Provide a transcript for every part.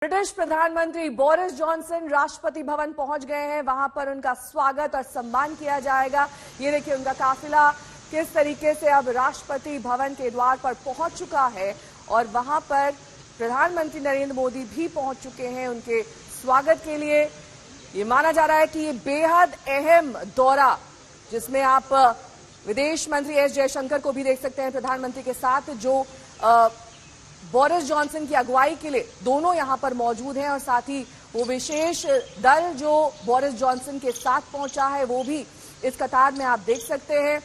British प्रधानमंत्री Boris Johnson Rashtrapati Bhavan पहुंच गए हैं। वहां पर उनका स्वागत और सम्मान किया जाएगा। ये देखिए उनका काफिला किस तरीके से अब राष्ट्रपति भवन के द्वार पर पहुंच चुका है और वहां पर प्रधानमंत्री नरेंद्र मोदी भी पहुंच चुके हैं उनके स्वागत के लिए। ये माना जा रहा है कि ये बेहद अहम दौरा, जिसमें आप विदेश मंत्री एस जयशंकर को भी देख सकते हैं प्रधानमंत्री के साथ, जो बोरिस जॉनसन की अगुवाई के लिए दोनों यहां पर मौजूद हैं, और साथ ही वो विशेष दल जो बोरिस जॉनसन के साथ पहुंचा है वो भी इस कतार में आप देख सकते हैं।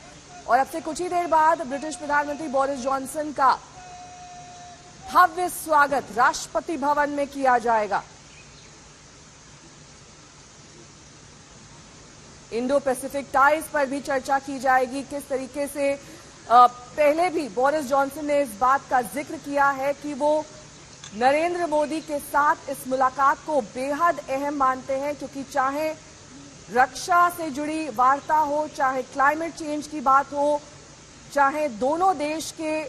और अब से कुछ ही देर बाद ब्रिटिश प्रधानमंत्री बोरिस जॉनसन का भव्य स्वागत राष्ट्रपति भवन में किया जाएगा। इंडो पैसिफिक टाइज पर भी चर्चा की जाएगी। किस तरीके से पहले भी बोरिस जॉनसन ने इस बात का जिक्र किया है कि वो नरेंद्र मोदी के साथ इस मुलाकात को बेहद अहम मानते हैं, क्योंकि चाहे रक्षा से जुड़ी वार्ता हो, चाहे क्लाइमेट चेंज की बात हो, चाहे दोनों देश के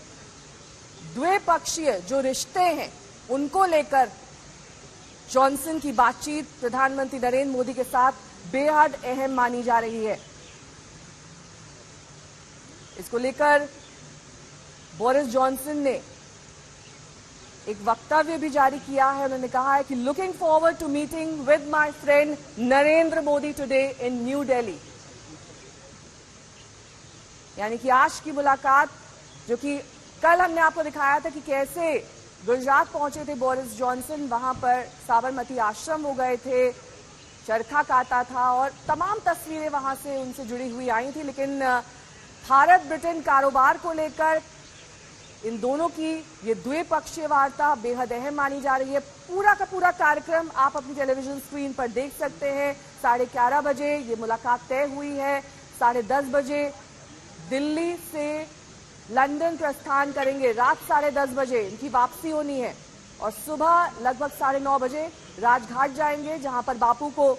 द्विपक्षीय जो रिश्ते हैं उनको लेकर जॉनसन की बातचीत प्रधानमंत्री नरेंद्र मोदी के साथ बेहद अहम मानी जा रही है। इसको लेकर बोरिस जॉनसन ने एक वक्तव्य भी जारी किया है। उन्होंने कहा है कि looking forward to meeting with my friend Narendra Modi today in New Delhi. यानी कि आज की मुलाकात, जो कि कल हमने आपको दिखाया था कि कैसे गुजरात पहुंचे थे बोरिस जॉनसन, वहां पर साबरमती आश्रम हो गए थे, चरखा काटा था और तमाम तस्वीरें वहां से उनसे जुड़ी हुई आई थी। लेकिन भारत ब्रिटेन कारोबार को लेकर इन दोनों की ये द्विपक्षीय वार्ता बेहद अहम मानी जा रही है। पूरा का पूरा कार्यक्रम आप अपनी टेलीविजन स्क्रीन पर देख सकते हैं। 11:30 बजे ये मुलाकात तय हुई है। 10:30 बजे दिल्ली से लंदन प्रस्थान करेंगे। रात 10:30 बजे इनकी वापसी होनी है और सुबह लगभग 9:30 बजे राजघाट जाएंगे, जहां पर बापू को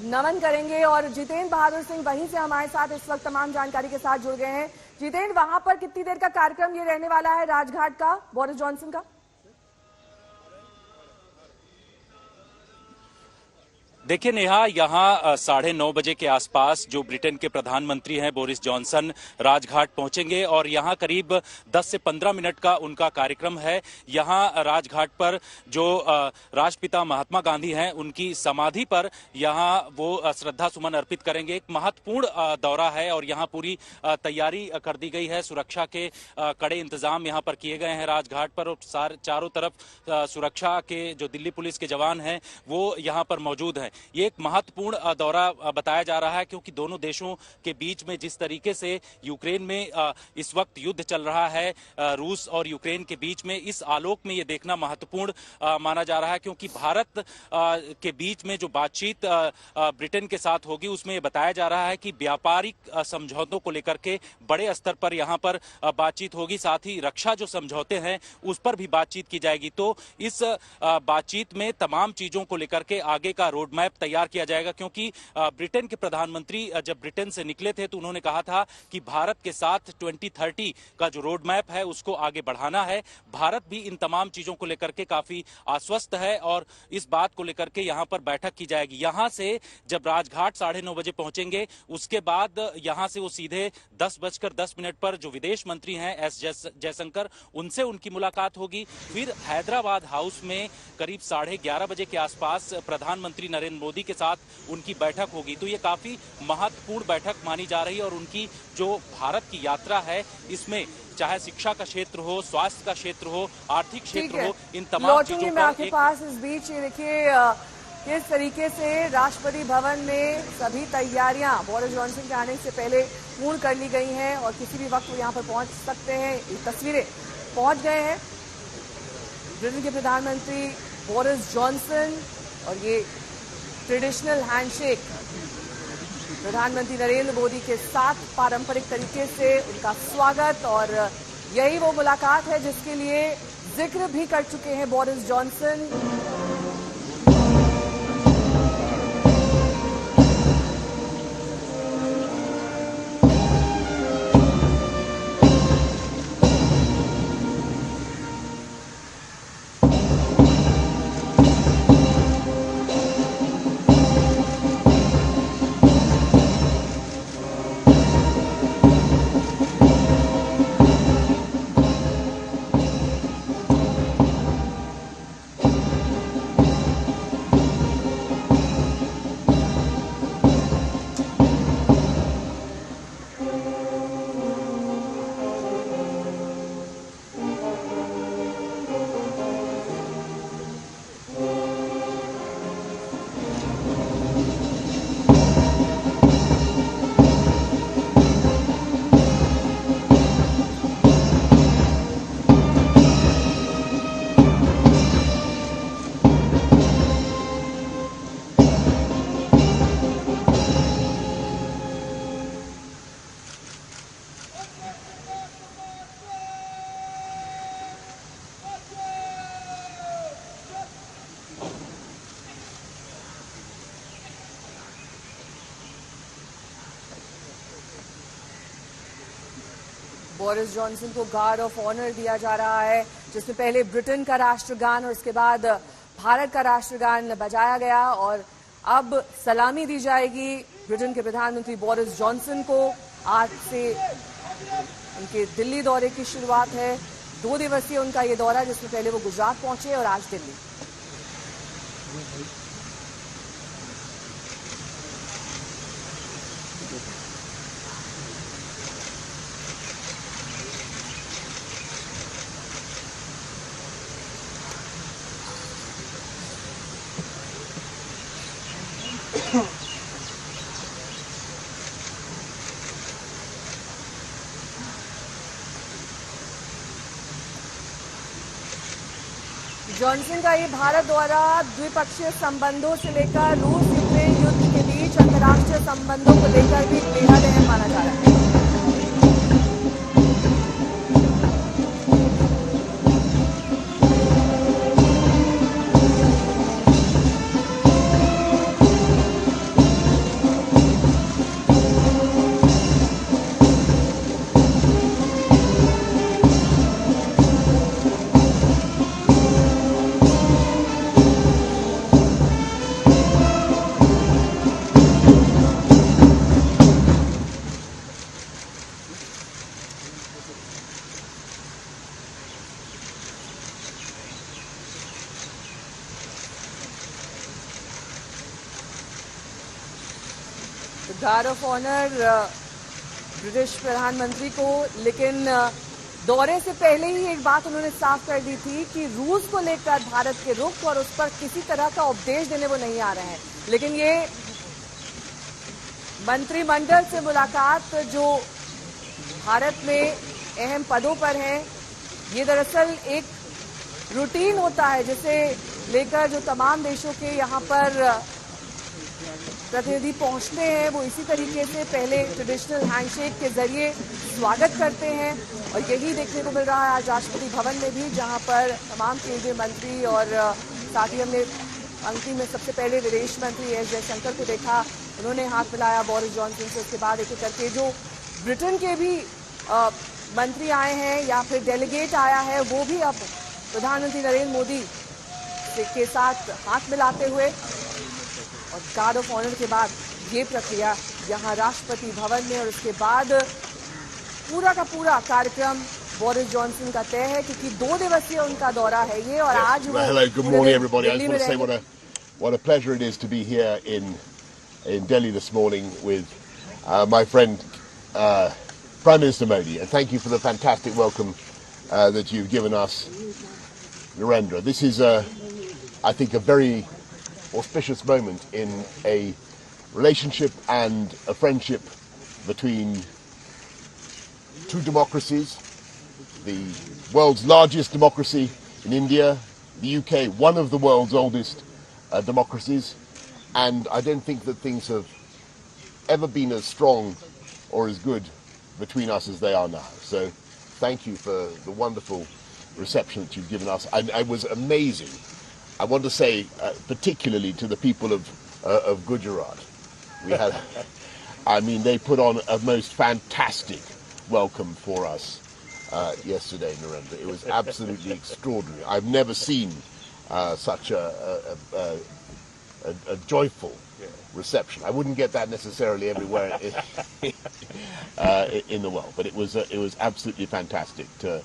नमन करेंगे। और जितेंद्र बहादुर सिंह वहीं से हमारे साथ इस वक्त तमाम जानकारी के साथ जुड़ गए हैं। जितेंद्र, वहां पर कितनी देर का कार्यक्रम ये रहने वाला है राजघाट का, बोरिस जॉनसन का? देखिए नेहा, यहाँ 9:30 बजे के आसपास जो ब्रिटेन के प्रधानमंत्री हैं बोरिस जॉनसन राजघाट पहुंचेंगे और यहाँ करीब 10 से 15 मिनट का उनका कार्यक्रम है। यहाँ राजघाट पर जो राष्ट्रपिता महात्मा गांधी हैं उनकी समाधि पर यहाँ वो श्रद्धा सुमन अर्पित करेंगे। एक महत्वपूर्ण दौरा है और यहाँ पूरी तैयारी कर दी गई है। सुरक्षा के कड़े इंतजाम यहाँ पर किए गए हैं राजघाट पर, और चारों तरफ सुरक्षा के जो दिल्ली पुलिस के जवान हैं वो यहाँ पर मौजूद हैं। ये एक महत्वपूर्ण दौरा बताया जा रहा है, क्योंकि दोनों देशों के बीच में जिस तरीके से यूक्रेन में इस वक्त युद्ध चल रहा है, रूस और यूक्रेन के बीच में, इस आलोक में ये देखना महत्वपूर्ण माना जा रहा है। क्योंकि भारत के बीच में जो बातचीत ब्रिटेन के साथ होगी उसमें ये बताया जा रहा है कि व्यापारिक समझौतों को लेकर के बड़े स्तर पर यहाँ पर बातचीत होगी। साथ ही रक्षा जो समझौते हैं उस पर भी बातचीत की जाएगी। तो इस बातचीत में तमाम चीजों को लेकर के आगे का रोड मैप तैयार किया जाएगा। क्योंकि ब्रिटेन के प्रधानमंत्री जब ब्रिटेन से निकले थे तो उन्होंने कहा था कि भारत के साथ 2030 का जो रोड मैप है उसको आगे बढ़ाना है। भारत भी इन तमाम चीजों को लेकर के काफी आश्वस्त है और इस बात को लेकर के यहां पर बैठक की जाएगी। यहां से जब राजघाट 9:30 बजे पहुंचेंगे, उसके बाद यहां से वो सीधे 10:10 पर जो विदेश मंत्री हैं एस जयशंकर, उनसे उनकी मुलाकात होगी। फिर हैदराबाद हाउस में करीब 11:30 बजे के आसपास प्रधानमंत्री नरेंद्र मोदी के साथ उनकी बैठक होगी। तो ये काफी महत्वपूर्ण बैठक मानी जा रही है और उनकी जो भारत की यात्रा है इसमें चाहे शिक्षा का क्षेत्र हो, स्वास्थ्य का क्षेत्र हो, आर्थिक क्षेत्र हो, इन तमाम चीजों पर आपके पास इस बीच ये देखिए किस तरीके से राष्ट्रपति भवन में सभी तैयारियां बोरिस जॉनसन के आने से पहले पूर्ण कर ली गई हैं और किसी भी वक्त वो यहाँ पर पहुंच सकते हैं। ये तस्वीरें पहुंच गए हैं ब्रिटेन के प्रधानमंत्री बोरिस जॉनसन और ये ट्रेडिशनल हैंडशेक प्रधानमंत्री नरेंद्र मोदी के साथ पारंपरिक तरीके से उनका स्वागत। और यही वो मुलाकात है जिसके लिए जिक्र भी कर चुके हैं बोरिस जॉनसन। बोरिस जॉनसन को गार्ड ऑफ ऑनर दिया जा रहा है, जिसमें पहले ब्रिटेन का राष्ट्रगान और उसके बाद भारत का राष्ट्रगान बजाया गया और अब सलामी दी जाएगी ब्रिटेन के प्रधानमंत्री बोरिस जॉनसन को। आज से उनके दिल्ली दौरे की शुरुआत है। 2 दिवसीय उनका ये दौरा, जिसमें पहले वो गुजरात पहुंचे और आज दिल्ली। जॉनसन का ये भारत दौरा द्विपक्षीय संबंधों से लेकर रूस यूक्रेन युद्ध के बीच अंतर्राष्ट्रीय संबंधों को लेकर भी बेहद अहम माना जा रहा है। गार्ड ऑफ ऑनर ब्रिटिश प्रधानमंत्री को, लेकिन दौरे से पहले ही एक बात उन्होंने साफ कर दी थी कि रूस को लेकर भारत के रुख और उस पर किसी तरह का उपदेश देने वो नहीं आ रहे हैं। लेकिन ये मंत्रिमंडल से मुलाकात जो भारत में अहम पदों पर हैं, ये दरअसल एक रूटीन होता है जिसे लेकर जो तमाम देशों के यहाँ पर प्रतिनिधि पहुंचते हैं, वो इसी तरीके से पहले ट्रेडिशनल हैंडशेक के जरिए स्वागत करते हैं। और यही देखने को मिल रहा है आज राष्ट्रपति भवन में भी, जहां पर तमाम केंद्रीय मंत्री और साथ ही हमने पंक्ति में सबसे पहले विदेश मंत्री एस जयशंकर को देखा, उन्होंने हाथ मिलाया बोरिस जॉनसन से। उसके बाद एक एक करके जो ब्रिटेन के भी मंत्री आए हैं या फिर डेलीगेट आया है, वो भी अब प्रधानमंत्री नरेंद्र मोदी के साथ हाथ मिलाते हुए। और गार्ड ऑफ ऑनर के बाद ये प्रक्रिया यहाँ राष्ट्रपति भवन में, और उसके बाद पूरा का पूरा कार्यक्रम बोरिस जॉनसन का तय है, क्योंकि 2 दिवसीय उनका दौरा है ये। और आज वो hello, good morning everybody. I just want to say what a pleasure it is to be here in Delhi this morning with my friend Prime Minister Modi, and thank you for the fantastic welcome that you've given us, Narendra. This is I think a very auspicious moment in a relationship and a friendship between two democracies, the world's largest democracy in India, the UK, one of the world's oldest democracies, and I don't think that things have ever been as strong or as good between us as they are now. So thank you for the wonderful reception that you've given us. It was amazing. I want to say particularly to the people of Gujarat. We had, I mean, they put on a most fantastic welcome for us yesterday, Narendra. It was absolutely extraordinary. I've never seen such a joyful reception. I wouldn't get that necessarily everywhere in the world, but it was absolutely fantastic to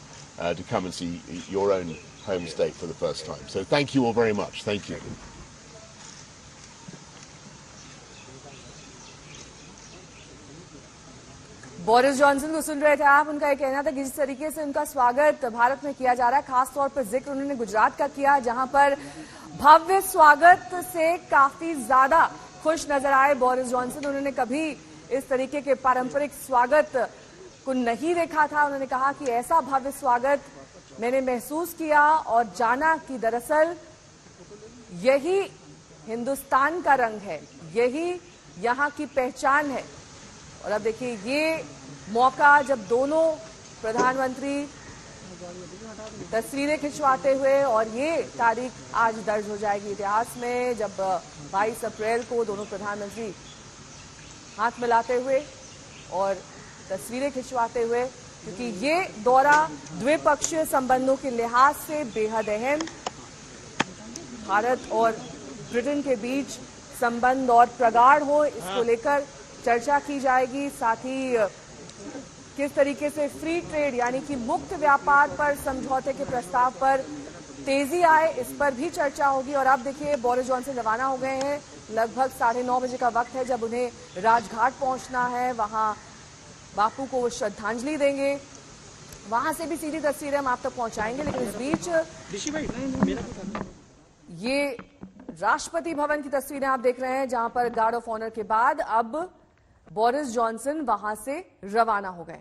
come and see your own home state for the first time. So thank you all very much. Thank you. Boris Johnson को सुन रहे थे आप। उनका ये कहना था कि जिस तरीके से उनका स्वागत भारत में किया जा रहा है, खास तौर पर जिक्र उन्होंने गुजरात का किया, जहां पर भव्य स्वागत से काफी ज्यादा खुश नजर आए बोरिस जॉनसन। उन्होंने कभी इस तरीके के पारंपरिक स्वागत को नहीं देखा था। उन्होंने कहा कि ऐसा भव्य स्वागत मैंने महसूस किया और जाना कि दरअसल यही हिंदुस्तान का रंग है, यही यहाँ की पहचान है। और अब देखिए ये मौका जब दोनों प्रधानमंत्री तस्वीरें खिंचवाते हुए, और ये तारीख आज दर्ज हो जाएगी इतिहास में, जब 22 अप्रैल को दोनों प्रधानमंत्री हाथ मिलाते हुए और तस्वीरें खिंचवाते हुए, क्योंकि ये दौरा द्विपक्षीय संबंधों के लिहाज से बेहद अहम, भारत और ब्रिटेन के बीच संबंध और प्रगाढ़ हो, इसको लेकर चर्चा की जाएगी। साथ ही किस तरीके से फ्री ट्रेड यानी कि मुक्त व्यापार पर समझौते के प्रस्ताव पर तेजी आए, इस पर भी चर्चा होगी। और अब देखिए बोरिस जॉनसन रवाना हो गए हैं। लगभग 9:30 बजे का वक्त है जब उन्हें राजघाट पहुंचना है, वहां बापू को वो श्रद्धांजलि देंगे। वहां से भी सीधी तस्वीरें हम आप तक पहुंचाएंगे, लेकिन इस बीच ये राष्ट्रपति भवन की तस्वीरें आप देख रहे हैं, जहां पर गार्ड ऑफ ऑनर के बाद अब बोरिस जॉनसन वहां से रवाना हो गए।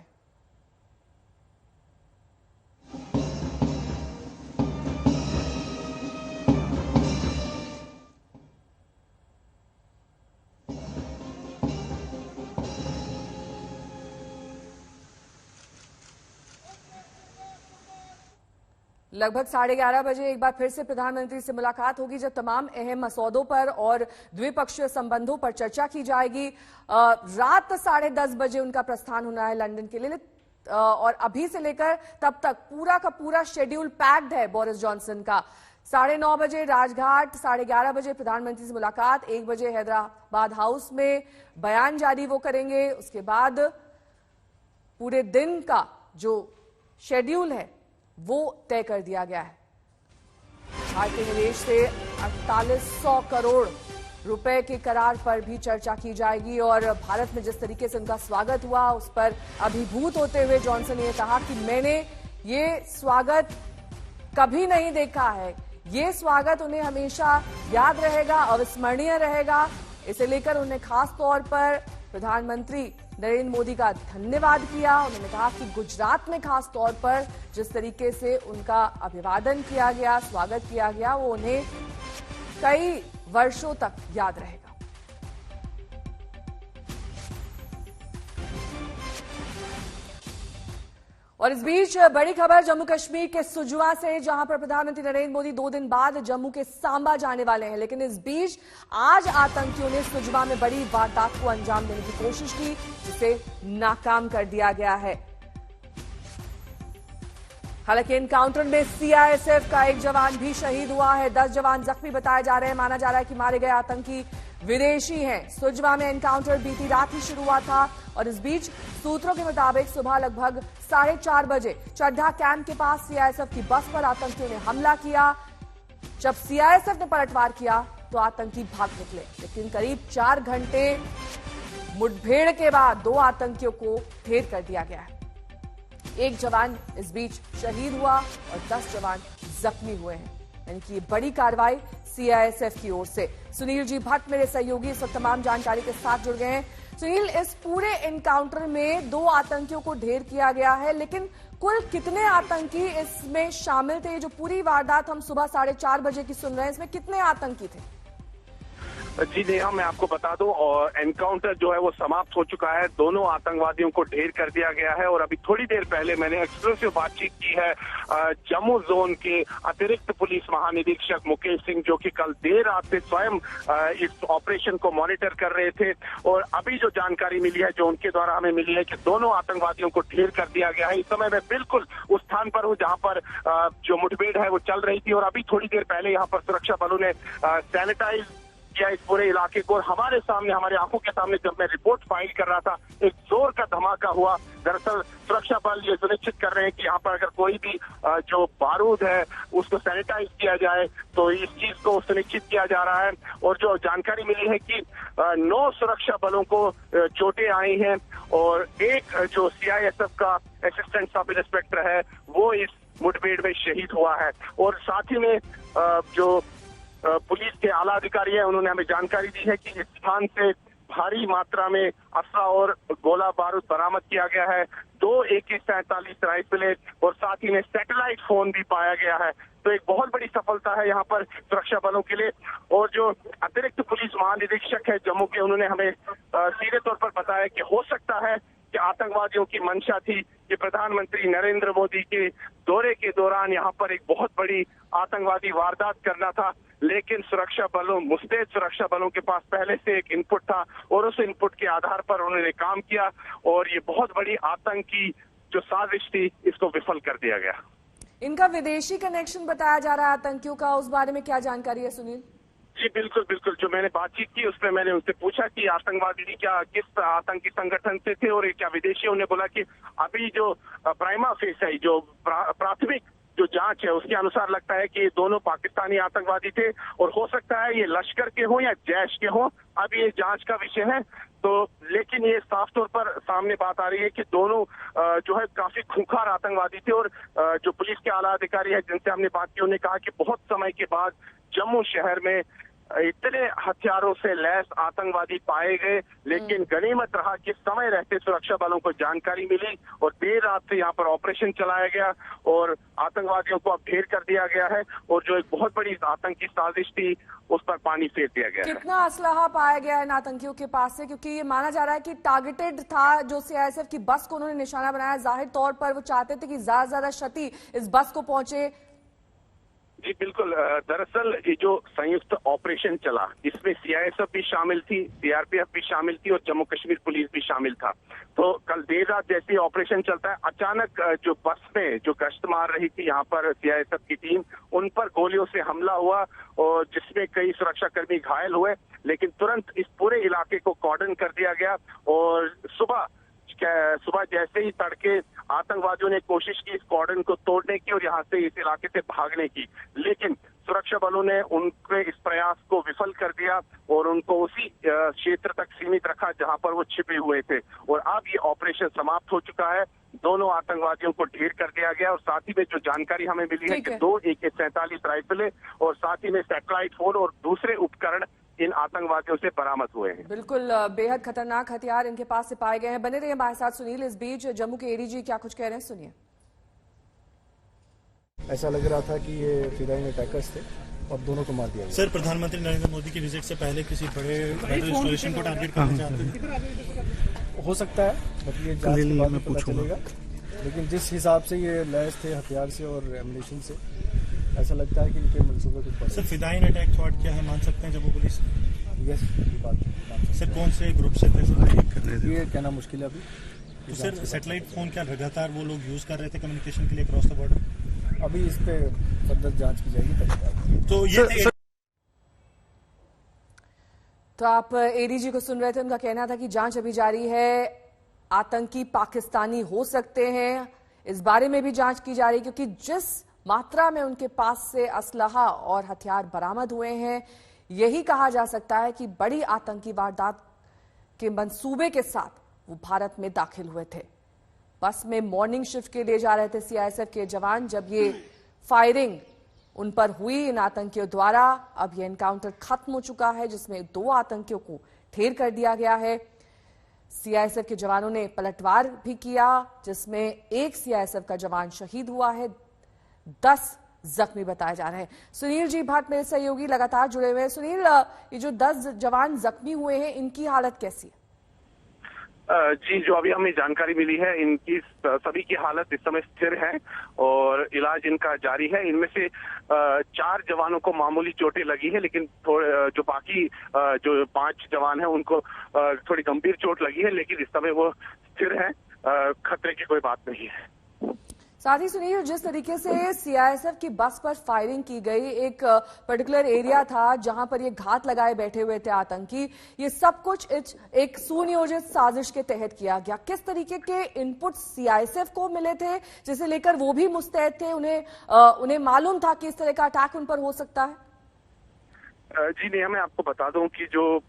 लगभग 11:30 बजे एक बार फिर से प्रधानमंत्री से मुलाकात होगी, जब तमाम अहम मसौदों पर और द्विपक्षीय संबंधों पर चर्चा की जाएगी। रात 10:30 बजे उनका प्रस्थान होना है लंदन के लिए, और अभी से लेकर तब तक पूरा का पूरा शेड्यूल पैक्ड है बोरिस जॉनसन का। 9:30 बजे राजघाट, 11:30 बजे प्रधानमंत्री से मुलाकात, 1 बजे हैदराबाद हाउस में बयान जारी वो करेंगे। उसके बाद पूरे दिन का जो शेड्यूल है वो तय कर दिया गया है। भारतीय निवेश से 4800 करोड़ रुपए के करार पर भी चर्चा की जाएगी, और भारत में जिस तरीके से उनका स्वागत हुआ उस पर अभिभूत होते हुए जॉनसन ने कहा कि मैंने ये स्वागत कभी नहीं देखा है, ये स्वागत उन्हें हमेशा याद रहेगा, अविस्मरणीय रहेगा। इसे लेकर उन्हें खास तौर पर प्रधानमंत्री नरेंद्र मोदी का धन्यवाद किया। उन्होंने कहा कि गुजरात में खास तौर पर जिस तरीके से उनका अभिवादन किया गया, स्वागत किया गया, वो उन्हें कई वर्षों तक याद रहेगा। और इस बीच बड़ी खबर जम्मू कश्मीर के सुजवा से, जहां पर प्रधानमंत्री नरेंद्र मोदी 2 दिन बाद जम्मू के सांबा जाने वाले हैं। लेकिन इस बीच आज आतंकियों ने सुजवा में बड़ी वारदात को अंजाम देने की कोशिश की, जिसे नाकाम कर दिया गया है। हालांकि एनकाउंटर में सीआईएसएफ का एक जवान भी शहीद हुआ है, 10 जवान जख्मी बताए जा रहे हैं। माना जा रहा है कि मारे गए आतंकी विदेशी हैं। सुजवा में एनकाउंटर बीती रात ही शुरू हुआ था, और इस बीच सूत्रों के मुताबिक सुबह लगभग 4:30 बजे चड्ढा कैंप के पास सीआईएसएफ की बस पर आतंकियों ने हमला किया। जब सीआईएसएफ ने पलटवार किया तो आतंकी भाग निकले, लेकिन करीब 4 घंटे मुठभेड़ के बाद 2 आतंकियों को ढेर कर दिया गया है। 1 जवान इस बीच शहीद हुआ और 10 जवान जख्मी हुए हैं। यानी कि बड़ी कार्रवाई सीआईएसएफ की ओर से। सुनील जी भट्ट मेरे सहयोगी इस वक्त तमाम जानकारी के साथ जुड़ गए हैं। सुनील, इस पूरे एनकाउंटर में 2 आतंकियों को ढेर किया गया है, लेकिन कुल कितने आतंकी इसमें शामिल थे? जो पूरी वारदात हम सुबह 4:30 बजे की सुन रहे हैं, इसमें कितने आतंकी थे? जी नेहा, मैं आपको बता दूं और एनकाउंटर जो है वो समाप्त हो चुका है। दोनों आतंकवादियों को ढेर कर दिया गया है और अभी थोड़ी देर पहले मैंने एक्सक्लूसिव बातचीत की है जम्मू जोन के अतिरिक्त पुलिस महानिरीक्षक मुकेश सिंह, जो कि कल देर रात से स्वयं इस ऑपरेशन को मॉनिटर कर रहे थे। और अभी जो जानकारी मिली है, जो उनके द्वारा हमें मिली है कि दोनों आतंकवादियों को ढेर कर दिया गया है। इस समय मैं बिल्कुल उस स्थान पर हूँ जहाँ पर जो मुठभेड़ है वो चल रही थी और अभी थोड़ी देर पहले यहाँ पर सुरक्षा बलों ने सैनिटाइज किया इस पूरे इलाके को। और हमारे सामने, हमारे आंखों के सामने जब मैं रिपोर्ट फाइल कर रहा था, एक जोर का धमाका हुआ। दरअसल सुरक्षा बल ये सुनिश्चित कर रहे हैं कि यहाँ पर अगर कोई भी जो बारूद है उसको सैनिटाइज किया जाए, तो इस चीज को सुनिश्चित किया जा रहा है। और जो जानकारी मिली है कि 9 सुरक्षा बलों को चोटें आई हैं और एक जो CISF का असिस्टेंट सब इंस्पेक्टर है वो इस मुठभेड़ में शहीद हुआ है। और साथ ही में जो पुलिस के आला अधिकारी हैं, उन्होंने हमें जानकारी दी है कि इस स्थान से भारी मात्रा में असला और गोला बारूद बरामद किया गया है। 2 AK-47 राइफलें और साथ ही में सैटेलाइट फोन भी पाया गया है। तो एक बहुत बड़ी सफलता है यहाँ पर सुरक्षा बलों के लिए। और जो अतिरिक्त पुलिस महानिरीक्षक है जम्मू के, उन्होंने हमें सीधे तौर पर बताया कि हो सकता है कि आतंकवादियों की मंशा थी कि प्रधानमंत्री नरेंद्र मोदी के दौरे के दौरान यहाँ पर एक बहुत बड़ी आतंकवादी वारदात करना था, लेकिन सुरक्षा बलों, मुस्तैद सुरक्षा बलों के पास पहले से एक इनपुट था और उस इनपुट के आधार पर उन्होंने काम किया और ये बहुत बड़ी आतंकी जो साजिश थी इसको विफल कर दिया गया। इनका विदेशी कनेक्शन बताया जा रहा है आतंकियों का, उस बारे में क्या जानकारी है सुनील? जी बिल्कुल बिल्कुल, जो मैंने बातचीत की उसमें मैंने उनसे पूछा कि आतंकवादी क्या किस आतंकी संगठन से थे और क्या विदेशी। उन्होंने बोला कि अभी जो प्राइमा फेस है, जो प्राथमिक जो जांच है उसके अनुसार लगता है कि दोनों पाकिस्तानी आतंकवादी थे और हो सकता है ये लश्कर के हों या जैश के हों, अब ये जांच का विषय है। तो लेकिन ये साफ तौर पर सामने बात आ रही है कि दोनों जो है काफी खूंखार आतंकवादी थे। और जो पुलिस के आला अधिकारी है जिनसे हमने बात की, उन्होंने कहा कि बहुत समय के बाद जम्मू शहर में इतने हथियारों से लैस आतंकवादी पाए गए, लेकिन गनीमत रहा कि समय रहते सुरक्षा बलों को जानकारी मिली और देर रात से यहाँ पर ऑपरेशन चलाया गया और आतंकवादियों को अब ढेर कर दिया गया है। और जो एक बहुत बड़ी आतंकी साजिश थी उस पर पानी फेर दिया गया है। कितना असलहा पाया गया है इन आतंकियों के पास से? क्योंकि ये माना जा रहा है कि टारगेटेड था, जो CISF की बस को उन्होंने निशाना बनाया। जाहिर तौर पर वो चाहते थे कि ज्यादा से ज्यादा क्षति इस बस को पहुंचे। जी बिल्कुल, दरअसल ये जो संयुक्त ऑपरेशन चला इसमें CISF भी शामिल थी, CRPF भी शामिल थी और जम्मू कश्मीर पुलिस भी शामिल था। तो कल देर रात जैसे ऑपरेशन चलता है, अचानक जो बस में जो गश्त मार रही थी यहाँ पर CISF की टीम, उन पर गोलियों से हमला हुआ और जिसमें कई सुरक्षाकर्मी घायल हुए। लेकिन तुरंत इस पूरे इलाके को कॉर्डन कर दिया गया और सुबह जैसे ही तड़के आतंकवादियों ने कोशिश की इस कॉर्डन को तोड़ने की और यहाँ से इस इलाके से भागने की, लेकिन सुरक्षा बलों ने उनके इस प्रयास को विफल कर दिया और उनको उसी क्षेत्र तक सीमित रखा जहाँ पर वो छिपे हुए थे। और अब ये ऑपरेशन समाप्त हो चुका है, दोनों आतंकवादियों को ढेर कर दिया गया और साथ ही में जो जानकारी हमें मिली है कि 2 AK-47 राइफलें और साथ ही में सैटेलाइट फोन और दूसरे उपकरण इन आतंकवादियों से बरामद हुए हैं। बिल्कुल बेहद खतरनाक हथियार इनके पास से पाए गए हैं। बने रहिए हमारे साथ सुनील। इस बीच जम्मू के ADG क्या कुछ कह रहे हैं, सुनिए। ऐसा लग रहा था कि ये फिदाइन अटैकर्स थे और दोनों को मार दिया गया। सर, प्रधानमंत्री नरेंद्र मोदी की विजिट से पहले किसी बड़े बैटल इंस्टॉलेशन को टारगेट करना चाहते हैं? हो सकता है, मतलब ये जांच के बाद पता चलेगा। लेकिन जिस हिसाब से ये लैस थे हथियार से और एमुनेशन से, ऐसा लगता है कि इनके मंसूबे कुछ बड़े। सर, फिदाइन अटैक थॉट क्या है, मान सकते हैं जम्मू पुलिस? यस, ये बात सर कौन से ग्रुप से थे? ये कहना मुश्किल है अभी। तो सर सैटेलाइट फोन क्या लगातार वो लोग यूज कर रहे थे कम्युनिकेशन के लिए क्रॉस द बॉर्डर? अभी इस पे फर्दर जांच की जाएगी तब। तो ये तो आप ADG को सुन रहे थे, उनका कहना था कि जांच अभी जारी है, आतंकी पाकिस्तानी हो सकते हैं, इस बारे में भी जांच की जा रही, क्योंकि जिस मात्रा में उनके पास से असलहा और हथियार बरामद हुए हैं, यही कहा जा सकता है कि बड़ी आतंकी वारदात के मंसूबे के साथ वो भारत में दाखिल हुए थे। बस में मॉर्निंग शिफ्ट के लिए जा रहे थे CISF के जवान, जब ये फायरिंग उन पर हुई इन आतंकियों द्वारा। अब ये एनकाउंटर खत्म हो चुका है, जिसमें 2 आतंकियों को ढेर कर दिया गया है। CISF के जवानों ने पलटवार भी किया, जिसमें एक CISF का जवान शहीद हुआ है, 10 जख्मी बताए जा रहे हैं। सुनील जी भट्ट मेरे सहयोगी लगातार जुड़े हुए हैं। सुनील, ये जो 10 जवान जख्मी हुए हैं, इनकी हालत कैसी है? जी, जो अभी हमें जानकारी मिली है, इनकी सभी की हालत इस समय स्थिर है और इलाज इनका जारी है। इनमें से 4 जवानों को मामूली चोटें लगी है, लेकिन जो बाकी जो 5 जवान हैं उनको थोड़ी गंभीर चोट लगी है, लेकिन इस समय वो स्थिर है, खतरे की कोई बात नहीं है। साथ ही सुनिए, जिस तरीके से सीआईएसएफ की बस पर फायरिंग की गई, एक पर्टिकुलर एरिया था जहां पर ये घात लगाए बैठे हुए थे आतंकी, ये सब कुछ एक सुनियोजित साजिश के तहत किया गया। किस तरीके के इनपुट सीआईएसएफ को मिले थे जिसे लेकर वो भी मुस्तैद थे? उन्हें मालूम था कि इस तरह का अटैक उन पर हो सकता है? जी नेहा, मैं आपको बता दूं कि जो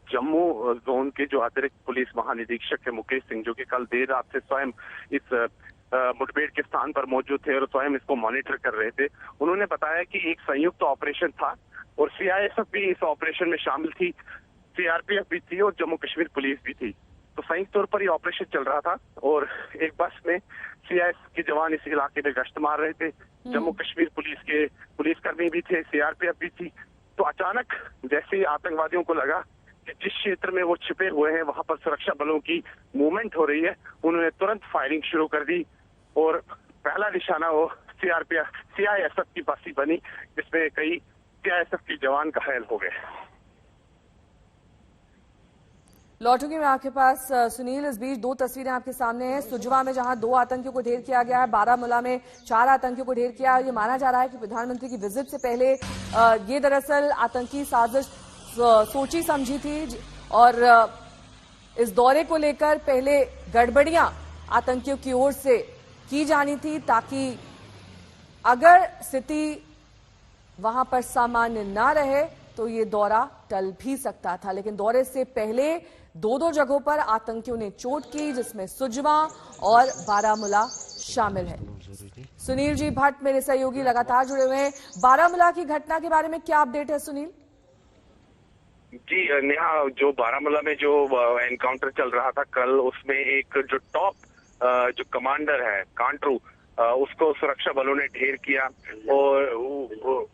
जम्मू जोन के जो अतिरिक्त पुलिस महानिरीक्षक है मुकेश सिंह, जो कि कल देर रात से स्वयं इस मुठभेड़ के स्थान पर मौजूद थे और स्वयं इसको मॉनिटर कर रहे थे, उन्होंने बताया कि एक संयुक्त ऑपरेशन था और सीआईएसएफ भी इस ऑपरेशन में शामिल थी, सीआरपीएफ भी थी और जम्मू कश्मीर पुलिस भी थी। तो संयुक्त तौर पर ये ऑपरेशन चल रहा था और एक बस में सीआईएसएफ के जवान इस इलाके में गश्त मार रहे थे, जम्मू कश्मीर पुलिस के पुलिसकर्मी भी थे, सीआरपीएफ भी थी। तो अचानक जैसे ही आतंकवादियों को लगा कि जिस क्षेत्र में वो छिपे हुए हैं वहां पर सुरक्षा बलों की मूवमेंट हो रही है, उन्होंने तुरंत फायरिंग शुरू कर दी और पहला निशाना वो सीआईएसएफ की बस ही बनी, जिसमें कई सीआईएसएफ के जवान घायल हो गए। लौटूंगी मैं आपके पास सुनील। इस बीच 2 तस्वीरें आपके सामने हैं। सुजवा में जहां 2 आतंकियों को ढेर किया गया है, बारामूला में 4 आतंकियों को ढेर किया है। ये माना जा रहा है कि प्रधानमंत्री की विजिट से पहले ये दरअसल आतंकी साजिश सोची समझी थी और इस दौरे को लेकर पहले गड़बड़ियां आतंकियों की ओर से की जानी थी, ताकि अगर स्थिति वहां पर सामान्य ना रहे तो ये दौरा टल भी सकता था। लेकिन दौरे से पहले 2 जगहों पर आतंकियों ने चोट की, जिसमें सुजवा और बारामूला शामिल है। सुनील जी भट्ट मेरे सहयोगी लगातार जुड़े हुए हैं। बारामूला की घटना के बारे में क्या अपडेट है सुनील? जी नेहा, जो बारामूला में जो एनकाउंटर चल रहा था कल, उसमें एक जो टॉप जो कमांडर है कांट्रू, उसको सुरक्षा बलों ने ढेर किया और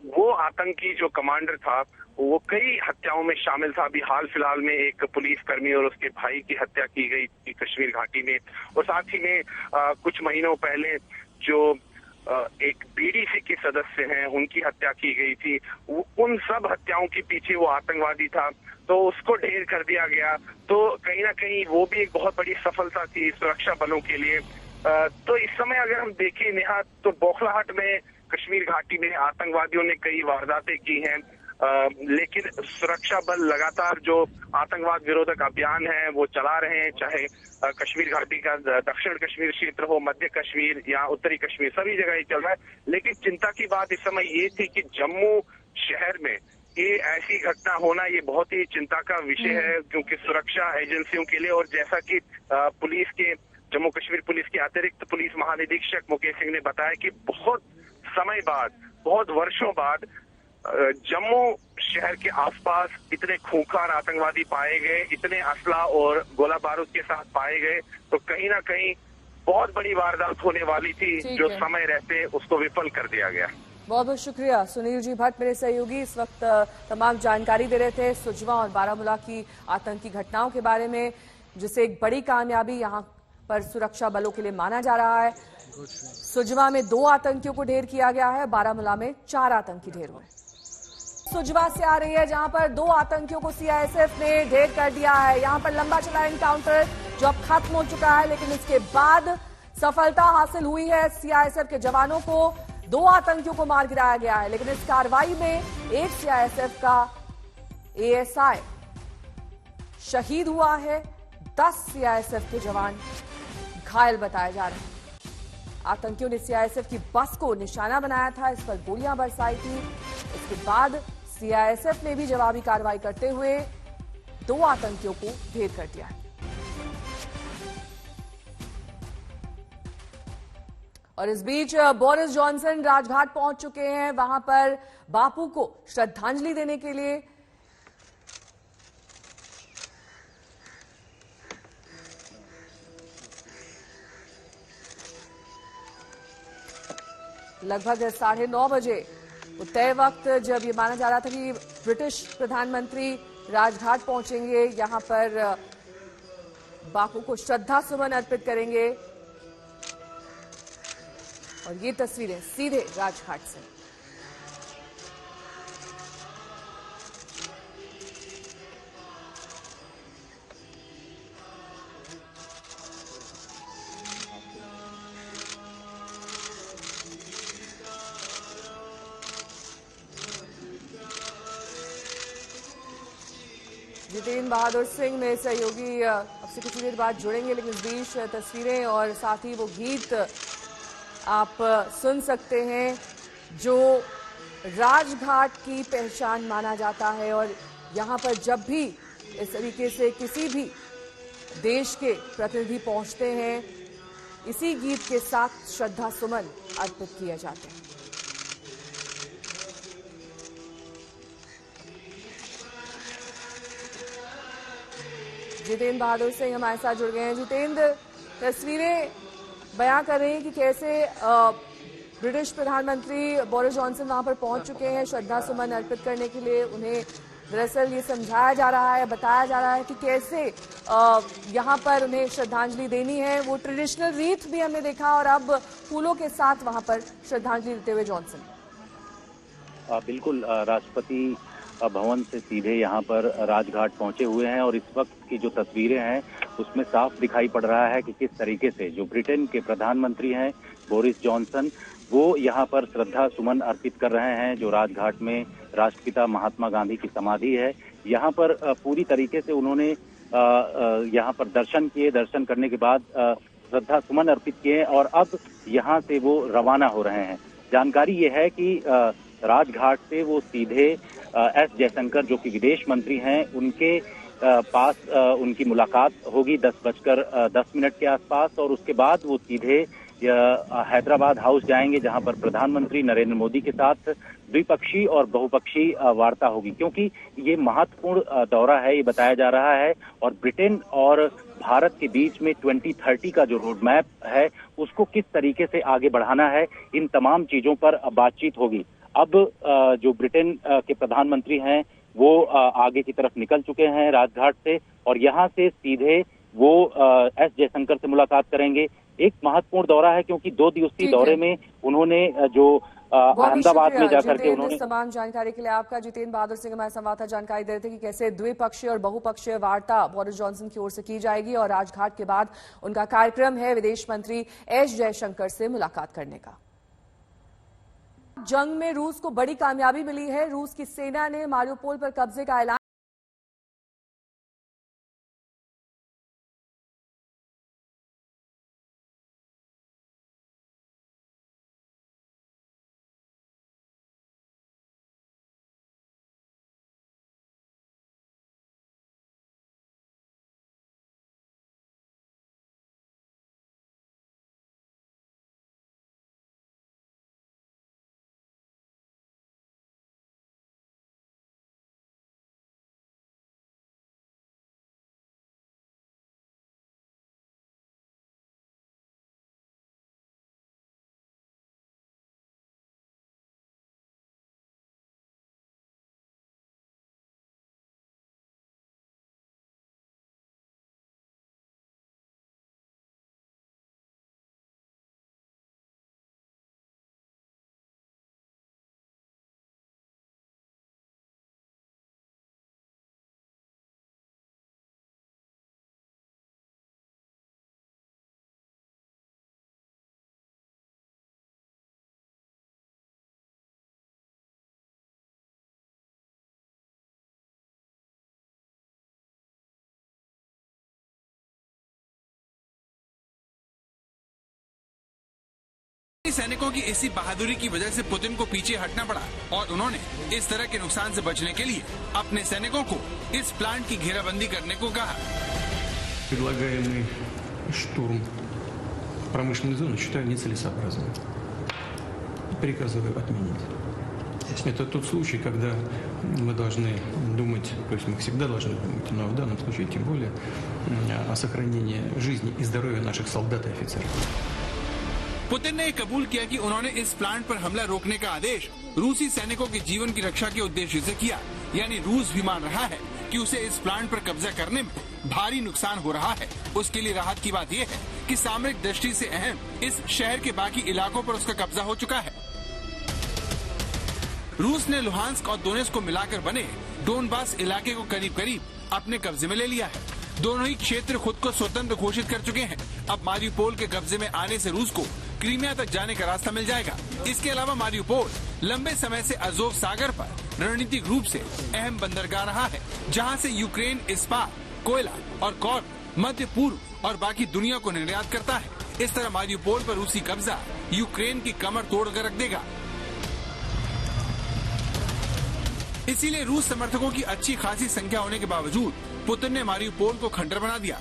वो आतंकी जो कमांडर था वो कई हत्याओं में शामिल था। अभी हाल फिलहाल में एक पुलिसकर्मी और उसके भाई की हत्या की गई थी कश्मीर घाटी में, और साथ ही में कुछ महीनों पहले जो एक बीडीसी के सदस्य हैं उनकी हत्या की गई थी। उन सब हत्याओं के पीछे वो आतंकवादी था, तो उसको ढेर कर दिया गया। तो कहीं ना कहीं वो भी एक बहुत बड़ी सफलता थी सुरक्षा बलों के लिए। तो इस समय अगर हम देखें नेहा, तो बौखलाहट में कश्मीर घाटी में आतंकवादियों ने कई वारदातें की हैं, लेकिन सुरक्षा बल लगातार जो आतंकवाद विरोधक अभियान है वो चला रहे हैं, चाहे कश्मीर घाटी का दक्षिण कश्मीर क्षेत्र हो, मध्य कश्मीर या उत्तरी कश्मीर, सभी जगह ये चल रहा है। लेकिन चिंता की बात इस समय ये थी कि जम्मू शहर में ये ऐसी घटना होना ये बहुत ही चिंता का विषय है, क्योंकि सुरक्षा एजेंसियों के लिए, और जैसा कि पुलिस के जम्मू कश्मीर पुलिस के अतिरिक्त पुलिस महानिरीक्षक मुकेश सिंह ने बताया कि बहुत समय बाद, बहुत वर्षों बाद जम्मू शहर के आसपास इतने खूंखार आतंकवादी पाए गए, इतने असला और गोला बारूद के साथ पाए गए, तो कहीं ना कहीं बहुत बड़ी वारदात होने वाली थी, जो समय रहते उसको विफल कर दिया गया। बहुत बहुत शुक्रिया सुनील जी भट्ट मेरे सहयोगी, इस वक्त तमाम जानकारी दे रहे थे सुजवा और बारामूला की आतंकी घटनाओं के बारे में, जिसे एक बड़ी कामयाबी यहां पर सुरक्षा बलों के लिए माना जा रहा है। सुजवा में 2 आतंकियों को ढेर किया गया है, बारामूला में 4 आतंकी ढेर हुए। सुजवा से आ रही है, जहां पर 2 आतंकियों को सीआईएसएफ ने ढेर कर दिया है। यहां पर लंबा चला एनकाउंटर जो अब खत्म हो चुका है, लेकिन इसके बाद सफलता हासिल हुई है। सीआईएसएफ के जवानों को 2 आतंकियों को मार गिराया गया है, लेकिन इस कार्रवाई में एक सीआईएसएफ का एएसआई शहीद हुआ है। 10 सीआईएसएफ के जवान घायल बताए जा रहे हैं। आतंकियों ने सीआईएसएफ की बस को निशाना बनाया था, इस पर गोलियां बरसाई थी। इसके बाद सीआईएसएफ ने भी जवाबी कार्रवाई करते हुए 2 आतंकियों को ढेर कर दिया। और इस बीच बोरिस जॉनसन राजघाट पहुंच चुके हैं, वहां पर बापू को श्रद्धांजलि देने के लिए। लगभग 9:30 बजे वो तय वक्त जब ये माना जा रहा था कि ब्रिटिश प्रधानमंत्री राजघाट पहुंचेंगे, यहां पर बापू को श्रद्धा सुमन अर्पित करेंगे। और ये तस्वीरें सीधे राजघाट से। जितेंद्र बहादुर सिंह में सहयोगी अब से कुछ देर बाद जुड़ेंगे, लेकिन इस बीच तस्वीरें और साथ ही वो गीत आप सुन सकते हैं जो राजघाट की पहचान माना जाता है। और यहां पर जब भी इस तरीके से किसी भी देश के प्रतिनिधि पहुंचते हैं, इसी गीत के साथ श्रद्धा सुमन अर्पित किए जाते हैं। जितेंद्र बहादुर सिंह हमारे साथ जुड़ गए हैं। जितेंद्र, तस्वीरें बयां कर रहे हैं कि कैसे ब्रिटिश प्रधानमंत्री बोरिस जॉनसन वहां पर पहुंच चुके हैं श्रद्धा सुमन अर्पित करने के लिए। उन्हें दरअसल ये समझाया जा रहा है, बताया जा रहा है कि कैसे यहां पर उन्हें श्रद्धांजलि देनी है। वो ट्रेडिशनल रीत भी हमने देखा और अब फूलों के साथ वहां पर श्रद्धांजलि देते हुए जॉनसन। बिल्कुल, राष्ट्रपति भवन से सीधे यहाँ पर राजघाट पहुंचे हुए हैं और इस वक्त की जो तस्वीरें हैं उसमें साफ दिखाई पड़ रहा है कि किस तरीके से जो ब्रिटेन के प्रधानमंत्री हैं बोरिस जॉनसन, वो यहाँ पर श्रद्धा सुमन अर्पित कर रहे हैं। जो राजघाट में राष्ट्रपिता महात्मा गांधी की समाधि है, यहाँ पर पूरी तरीके से उन्होंने यहाँ पर दर्शन किए। दर्शन करने के बाद श्रद्धा सुमन अर्पित किए और अब यहाँ से वो रवाना हो रहे हैं। जानकारी ये है कि राजघाट से वो सीधे एस जयशंकर जो कि विदेश मंत्री हैं उनके पास उनकी मुलाकात होगी 10:10 के आसपास। और उसके बाद वो सीधे हैदराबाद हाउस जाएंगे जहां पर प्रधानमंत्री नरेंद्र मोदी के साथ द्विपक्षीय और बहुपक्षीय वार्ता होगी, क्योंकि ये महत्वपूर्ण दौरा है, ये बताया जा रहा है। और ब्रिटेन और भारत के बीच में 2030 का जो रोड मैप है उसको किस तरीके से आगे बढ़ाना है, इन तमाम चीजों पर बातचीत होगी। अब जो ब्रिटेन के प्रधानमंत्री हैं वो आगे की तरफ निकल चुके हैं राजघाट से और यहाँ से सीधे वो एस जयशंकर से मुलाकात करेंगे। एक महत्वपूर्ण दौरा है क्योंकि 2 दिवसीय दौरे में उन्होंने जो अहमदाबाद में जाकर के उन्होंने तमाम जानकारी के लिए आपका। जितेंद्र बहादुर सिंह हमारे संवाददाता जानकारी दे रहे थे कि कैसे द्विपक्षीय और बहुपक्षीय वार्ता बोरिस जॉनसन की ओर से की जाएगी और राजघाट के बाद उनका कार्यक्रम है विदेश मंत्री एस जयशंकर से मुलाकात करने का। जंग में रूस को बड़ी कामयाबी मिली है। रूस की सेना ने मारियोपोल पर कब्जे का ऐलान सैनिकों की इसी बहादुरी की वजह से पुतिन को पीछे हटना पड़ा और उन्होंने इस तरह के नुकसान से बचने के लिए अपने सैनिकों को इस प्लांट की घेराबंदी करने को कहा। Предлагаемый штурм промышленной зоны считаю нецелесообразным. Приказываю отменить. Это тот случай, когда мы должны думать, то есть мы всегда должны думать, но в данном случае тем более о сохранении жизни и здоровья наших солдат и офицеров. पुतिन ने कबूल किया कि उन्होंने इस प्लांट पर हमला रोकने का आदेश रूसी सैनिकों के जीवन की रक्षा के उद्देश्य से किया। यानी रूस भी मान रहा है कि उसे इस प्लांट पर कब्जा करने में भारी नुकसान हो रहा है। उसके लिए राहत की बात यह है कि सामरिक दृष्टि से अहम इस शहर के बाकी इलाकों पर उसका कब्जा हो चुका है। रूस ने लुहांस्क और दोनेत्स्क को मिलाकर बने डोनबास इलाके को करीब करीब अपने कब्जे में ले लिया है। दोनों ही क्षेत्र खुद को स्वतंत्र घोषित कर चुके हैं। अब मारियुपोल के कब्जे में आने से रूस को क्रीमिया तक जाने का रास्ता मिल जाएगा। इसके अलावा मारियुपोल लंबे समय से अज़ोव सागर पर रणनीतिक रूप से अहम बंदरगाह रहा है, जहां से यूक्रेन इस्पात, कोयला और कॉर्क मध्य पूर्व और बाकी दुनिया को निर्यात करता है। इस तरह मारियुपोल पर रूसी कब्जा यूक्रेन की कमर तोड़कर रख देगा। इसीलिए रूस समर्थकों की अच्छी खासी संख्या होने के बावजूद पुतिन ने मारियुपोल को खंडर बना दिया।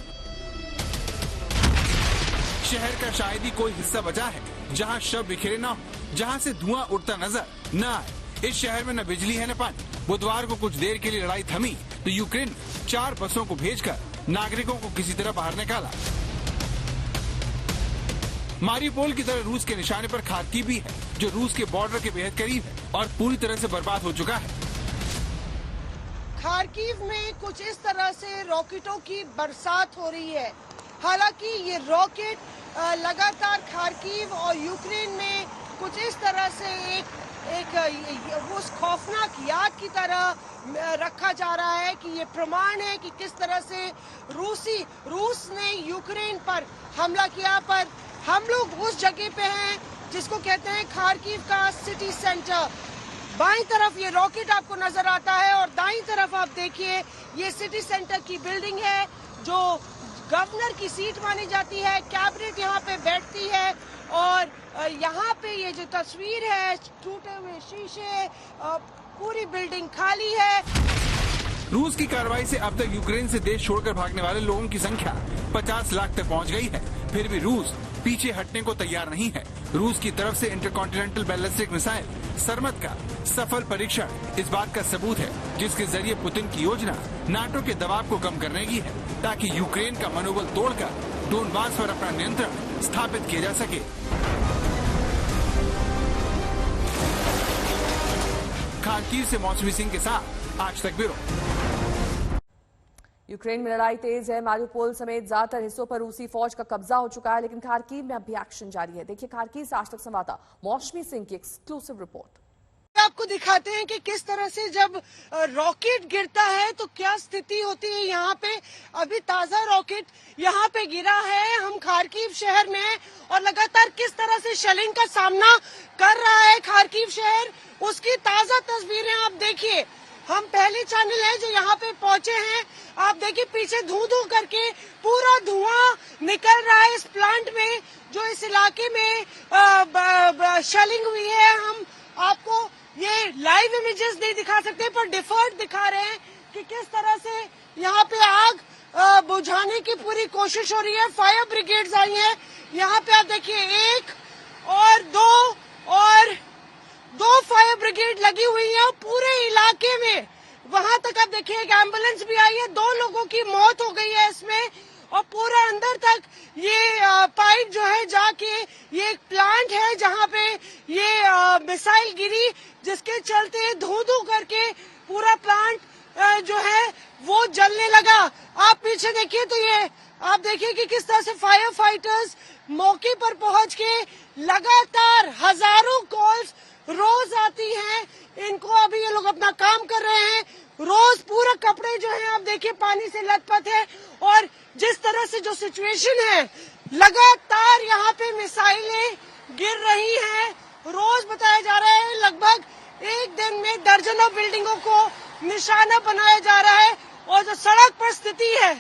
शहर का शायद ही कोई हिस्सा बचा है जहां शव बिखरे न हो, जहां से धुआं उड़ता नजर न आए। इस शहर में न बिजली है न पानी। बुधवार को कुछ देर के लिए लड़ाई थमी तो यूक्रेन 4 बसों को भेजकर नागरिकों को किसी तरह बाहर निकाला। मारियुपोल की तरह रूस के निशाने पर खार्किव भी है, जो रूस के बॉर्डर के बेहद करीब है और पूरी तरह से बर्बाद हो चुका है। खार्किव में कुछ इस तरह से रॉकेटों की बरसात हो रही है। हालांकि ये रॉकेट लगातार खार्किव और यूक्रेन में कुछ इस तरह से एक उस खौफनाक याद की तरह रखा जा रहा है कि ये प्रमाण है कि किस तरह से रूस ने यूक्रेन पर हमला किया। पर हम लोग उस जगह पे हैं जिसको कहते हैं खार्किव का सिटी सेंटर। बाईं तरफ ये रॉकेट आपको नजर आता है और दाईं तरफ आप देखिए ये सिटी सेंटर की बिल्डिंग है जो गवर्नर की सीट मानी जाती है। कैबिनेट यहाँ पे बैठती है और यहाँ पे ये जो तस्वीर है, टूटे हुए शीशे, पूरी बिल्डिंग खाली है। रूस की कार्रवाई से अब तक यूक्रेन से देश छोड़कर भागने वाले लोगों की संख्या 50 लाख तक पहुँच गई है। फिर भी रूस पीछे हटने को तैयार नहीं है। रूस की तरफ से इंटरकॉन्टिनेंटल बैलिस्टिक मिसाइल सरमत का सफल परीक्षण इस बात का सबूत है, जिसके जरिए पुतिन की योजना नाटो के दबाव को कम करने की है, ताकि यूक्रेन का मनोबल तोड़कर डोनबास पर अपना नियंत्रण स्थापित किया जा सके। खार्किव से मौसमी सिंह के साथ आज तक ब्यूरो। यूक्रेन में लड़ाई तेज है। मारियुपोल समेत ज्यादातर हिस्सों पर रूसी फौज का कब्जा हो चुका है, लेकिन खार्किव में अब भी एक्शन जारी है। देखिए खार्किव से आज तक संवाददाता मौसमी सिंह की एक्सक्लूसिव रिपोर्ट। आपको दिखाते हैं कि किस तरह से जब रॉकेट गिरता है तो क्या स्थिति होती है। यहाँ पे अभी ताजा रॉकेट यहाँ पे गिरा है। हम खार्किव शहर में हैं और लगातार किस तरह से शेलिंग का सामना कर रहा है खार्किव शहर, उसकी ताजा तस्वीरें आप देखिए। हम पहले चैनल है जो यहाँ पे पहुंचे हैं। आप देखिए पीछे धू धू करके पूरा धुआं निकल रहा है इस प्लांट में, जो इस इलाके में शेलिंग हुई है। हम आपको ये लाइव इमेजेस नहीं दिखा सकते पर डिफर्ड दिखा रहे हैं कि किस तरह से यहाँ पे आग बुझाने की पूरी कोशिश हो रही है। फायर ब्रिगेड्स आई हैं। यहाँ पे आप देखिए 1 और 2 फायर ब्रिगेड लगी हुई है पूरे इलाके में। वहां तक आप देखिए एक एम्बुलेंस भी आई है। 2 लोगों की मौत हो गई है इसमें और पूरा अंदर तक ये पाइप जो है जाके ये एक प्लांट है जहां पे ये मिसाइल गिरी, जिसके चलते धू धू करके पूरा प्लांट जो है वो जलने लगा। आप पीछे देखिए तो ये आप देखिए कि किस तरह से फायर फाइटर्स मौके पर पहुंच के लगातार हजारों कॉल्स रोज आती हैं इनको। अभी ये लोग अपना काम कर रहे हैं। रोज पूरा कपड़े जो है आप देखिए पानी से लथपथ है और जिस तरह से जो सिचुएशन है, लगातार यहाँ पे मिसाइलें गिर रही हैं। रोज बताया जा रहा है लगभग एक दिन में दर्जनों बिल्डिंगों को निशाना बनाया जा रहा है और जो सड़क पर स्थिति है,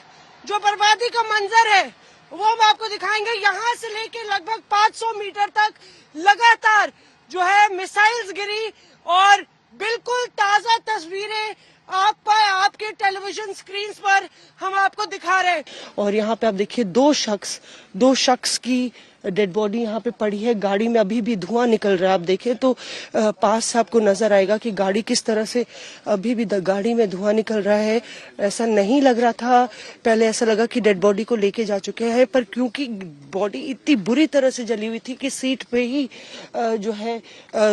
जो बर्बादी का मंजर है, वो हम आपको दिखाएंगे। यहाँ से लेके लगभग 500 मीटर तक लगातार जो है मिसाइल्स गिरी और बिल्कुल ताजा तस्वीरें आपके टेलीविजन स्क्रीन पर हम आपको दिखा रहे हैं। और यहाँ पे आप देखिए दो शख्स की डेड बॉडी यहाँ पे पड़ी है। गाड़ी में अभी भी धुआं निकल रहा है। आप देखें तो पास से आपको नजर आएगा कि गाड़ी किस तरह से अभी भी गाड़ी में धुआं निकल रहा है। ऐसा नहीं लग रहा था, पहले ऐसा लगा कि डेड बॉडी को लेके जा चुके हैं, पर क्योंकि बॉडी इतनी बुरी तरह से जली हुई थी कि सीट पे ही जो है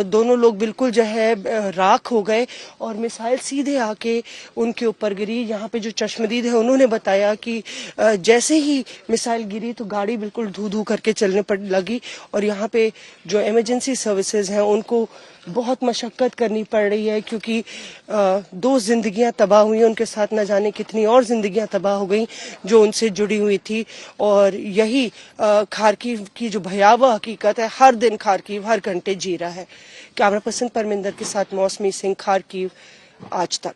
दोनों लोग बिल्कुल जो है राख हो गए और मिसाइल सीधे आके उनके ऊपर गिरी। यहाँ पे जो चश्मदीद है उन्होंने बताया कि जैसे ही मिसाइल गिरी तो गाड़ी बिल्कुल धू धू करके चलने पर लगी और यहाँ पे जो इमरजेंसी सर्विसेज हैं उनको बहुत मशक्कत करनी पड़ रही है, क्योंकि 2 जिंदगियां तबाह हुई, उनके साथ न जाने कितनी और जिंदगियां तबाह हो गई जो उनसे जुड़ी हुई थी। और यही खार्किव की जो भयावह हकीकत है, हर दिन खार्किव हर घंटे जी रहा है। कैमरा पर्सन परमिंदर के साथ मौसमी सिंह, खार्किव, आज तक।